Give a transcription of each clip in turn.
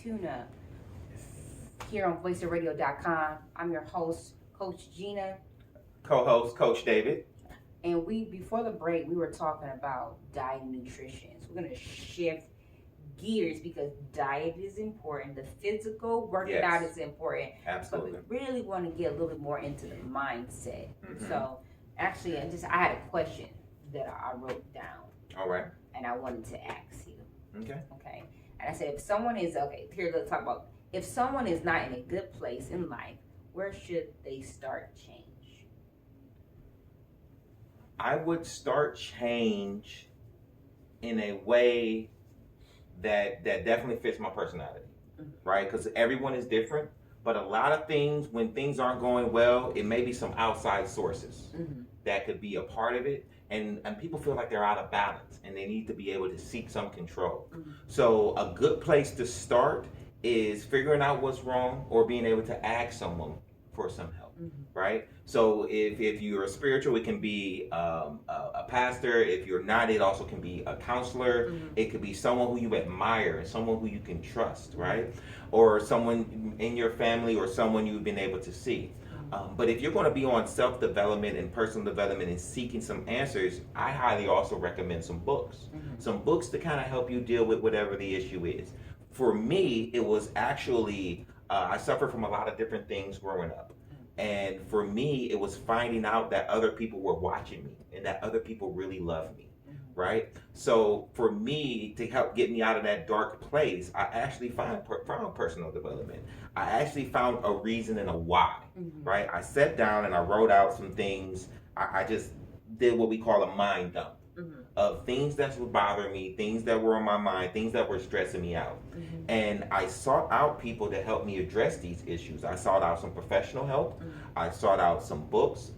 tune up here on voiceofradio.com. I'm your host, Coach Gina. Co-host, Coach David. And before the break, we were talking about diet and nutrition. So we're going to shift gears because diet is important. The physical working out is important. Absolutely. But we really want to get a little bit more into the mindset. So actually, I had a question that I wrote down. All right. And I wanted to ask you. Okay. And I said, if someone is, here, let's talk about, if someone is not in a good place in life, where should they start change? I would start change in a way that definitely fits my personality, right? Because everyone is different, but a lot of things, when things aren't going well, it may be some outside sources that could be a part of it. And people feel like they're out of balance and they need to be able to seek some control. So a good place to start is figuring out what's wrong or being able to ask someone for some help, right? So if you're spiritual, it can be a pastor. If you're not, it also can be a counselor. It could be someone who you admire and someone who you can trust, right? Or someone in your family or someone you've been able to see. But if you're going to be on self-development and personal development and seeking some answers, I highly also recommend some books. Some books to kind of help you deal with whatever the issue is. For me, it was actually, I suffered from a lot of different things growing up. And for me, it was finding out that other people were watching me and that other people really love me, right? So for me, to help get me out of that dark place, I actually found personal development. I actually found a reason and a why, right? I sat down and I wrote out some things. I just did what we call a mind dump of things that were bothering me, things that were on my mind, things that were stressing me out. And I sought out people to help me address these issues. I sought out some professional help. I sought out some books.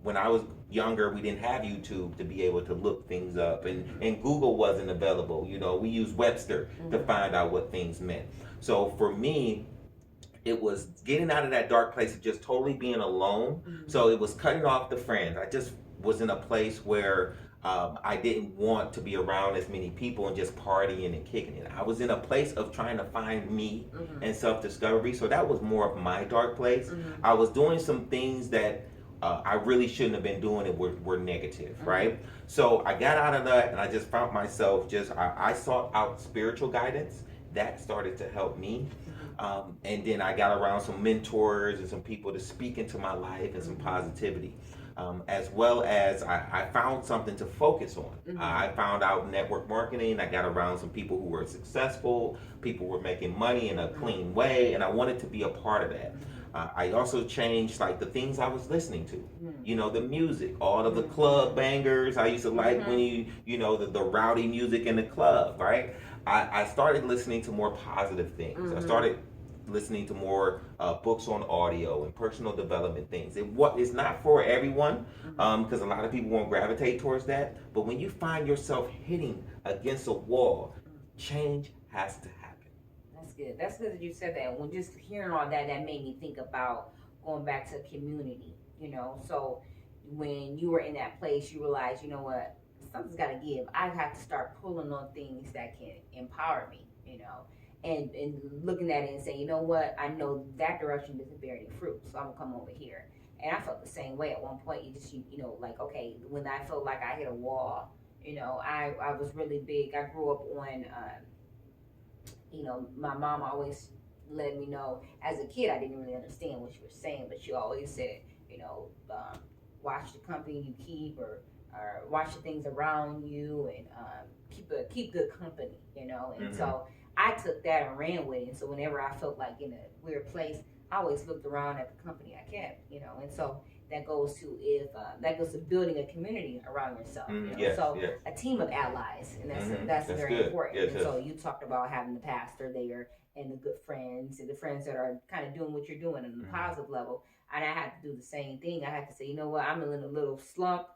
When I was younger, we didn't have YouTube to be able to look things up, and Google wasn't available. You know, we used Webster to find out what things meant. So for me, it was getting out of that dark place of just totally being alone. So it was cutting off the friends. I just was in a place where I didn't want to be around as many people and just partying and kicking it. I was in a place of trying to find me and self-discovery. So that was more of my dark place. I was doing some things that I really shouldn't have been doing and were negative, right? So I got out of that and I just found myself I sought out spiritual guidance. That started to help me. And then I got around some mentors and some people to speak into my life and some positivity. As well as I found something to focus on. I found out network marketing. I got around some people who were successful, people who were making money in a clean way, and I wanted to be a part of that. I also changed like the things I was listening to, you know, the music, all of the club bangers. I used to like when you know, the rowdy music in the club, right? I started listening to more positive things. I started listening to more books on audio and personal development things. It's not for everyone because a lot of people won't gravitate towards that. But when you find yourself hitting against a wall, change has to happen. That's good. That's good that you said that. When just hearing all that, that made me think about going back to community, you know. So when you were in that place, you realized, you know what, something's got to give. I have to start pulling on things that can empower me, you know. And looking at it and saying, you know what, I know that direction doesn't bear any fruit, so I'm gonna come over here. And I felt the same way at one point. You know, like, okay, when I felt like I hit a wall, you know, I was really big. I grew up on, you know, my mom always let me know. As a kid, I didn't really understand what she was saying, but she always said, you know, watch the company you keep, or watch the things around you, and keep good company, you know. And so I took that and ran with it. And so whenever I felt like in a weird place, I always looked around at the company I kept, you know. And so that goes to building a community around yourself. You know? Yes, so yes. A team of allies, and that's very good. important. Yes, and so you talked about having the pastor there and the good friends and the friends that are kind of doing what you're doing on the positive level. And I had to do the same thing. I had to say, you know what, I'm in a little slump.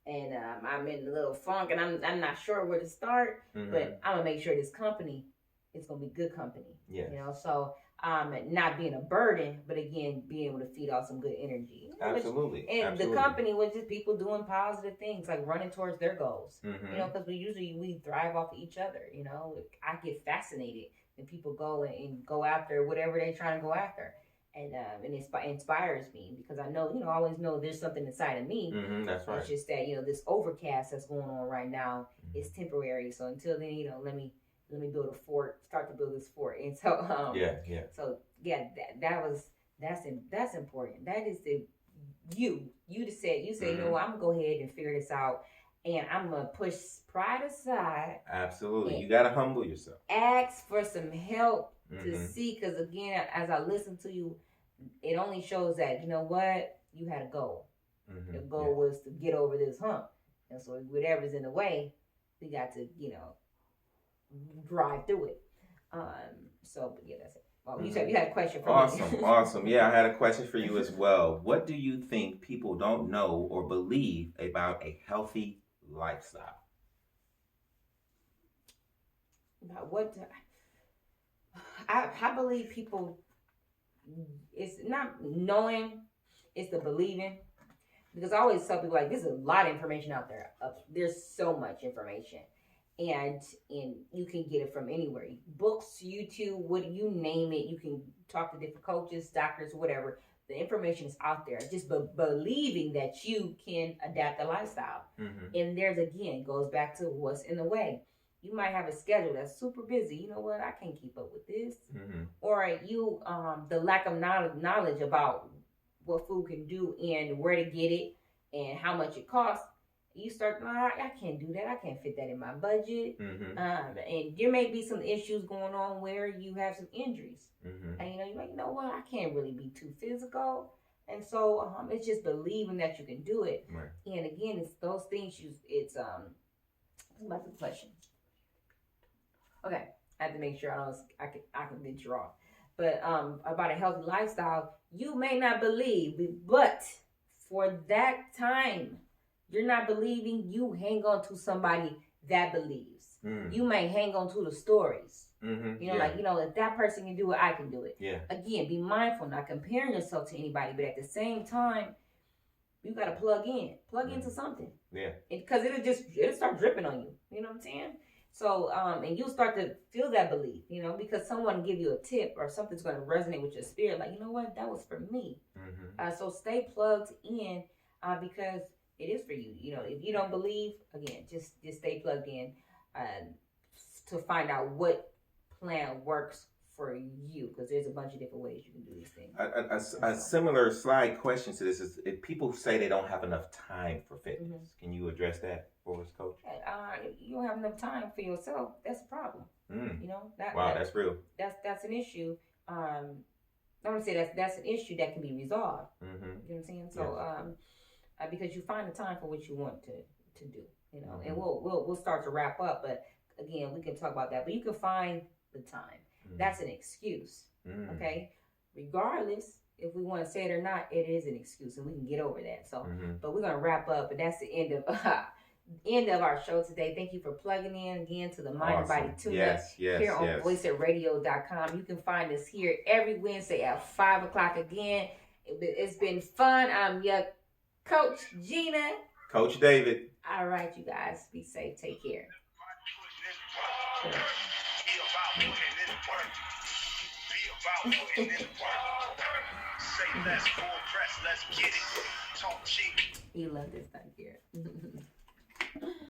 And I'm in a little funk, and I'm not sure where to start, but I'm gonna make sure this company is gonna be good company. Yes. You know, so not being a burden, but again, being able to feed off some good energy. Absolutely. The company was just people doing positive things, like running towards their goals. You know, because we thrive off of each other. You know, I get fascinated and people go and go after whatever they're trying to go after. And it inspires me because I know, I always know there's something inside of me. That's right. It's just that, this overcast that's going on right now is temporary. So until then, let me build a fort, start to build this fort. And so, So yeah, that's important. That is you said, you know what, I'm gonna go ahead and figure this out. And I'm going to push pride aside. Absolutely. You got to humble yourself. Ask for some help to see. Because, again, as I listen to you, it only shows that, you know what? You had a goal. The goal was to get over this hump. And so whatever's in the way, we got to, drive through it. So, yeah, that's it. Oh, you said you had a question for me. Awesome. Yeah, I had a question for you as well. What do you think people don't know or believe about a healthy lifestyle? About what? I believe people, it's not knowing, it's the believing. Because I always tell people, like, there's a lot of information out there. There's so much information. And you can get it from anywhere. Books, YouTube, you name it. You can talk to different coaches, doctors, whatever. The information is out there. Just believing that you can adapt a lifestyle. And goes back to what's in the way. You might have a schedule that's super busy. You know what? I can't keep up with this. Or the lack of knowledge about what food can do and where to get it and how much it costs. You start, I can't do that. I can't fit that in my budget. And there may be some issues going on where you have some injuries. And, you're like, you know what? I can't really be too physical. And so it's just believing that you can do it. Right. And again, it's those things what's the question? Okay. I have to make sure I can venture off. But about a healthy lifestyle, you may not believe, but for that time, you're not believing, you hang on to somebody that believes. You may hang on to the stories. If that person can do it, I can do it. Yeah. Again, be mindful, not comparing yourself to anybody, but at the same time, you got to plug into something. Yeah. Because it'll start dripping on you. You know what I'm saying? So, and you'll start to feel that belief, because someone give you a tip or something's going to resonate with your spirit. Like, you know what? That was for me. So stay plugged in because it is for you. If you don't believe, again, just stay plugged in to find out what plan works for you, because there's a bunch of different ways you can do these things. A similar slide question to this is, if people say they don't have enough time for fitness, can you address that for us, Coach? You don't have enough time for yourself. That's a problem. That's real. That's an issue. I want to say that's an issue that can be resolved. You know what I'm saying? So, because you find the time for what you want to do, and we'll start to wrap up. But again, we can talk about that. But you can find the time. That's an excuse. Okay, regardless if we want to say it or not, it is an excuse, and we can get over that. So, but we're gonna wrap up, and that's the end of our show today. Thank you for plugging in again to the Mind Body Tune-Up here on voiceradio.com. You can find us here every Wednesday at 5 o'clock again. It's been fun. I'm your Coach Gina. Coach David. All right, you guys. Be safe. Take care. You love this thing here.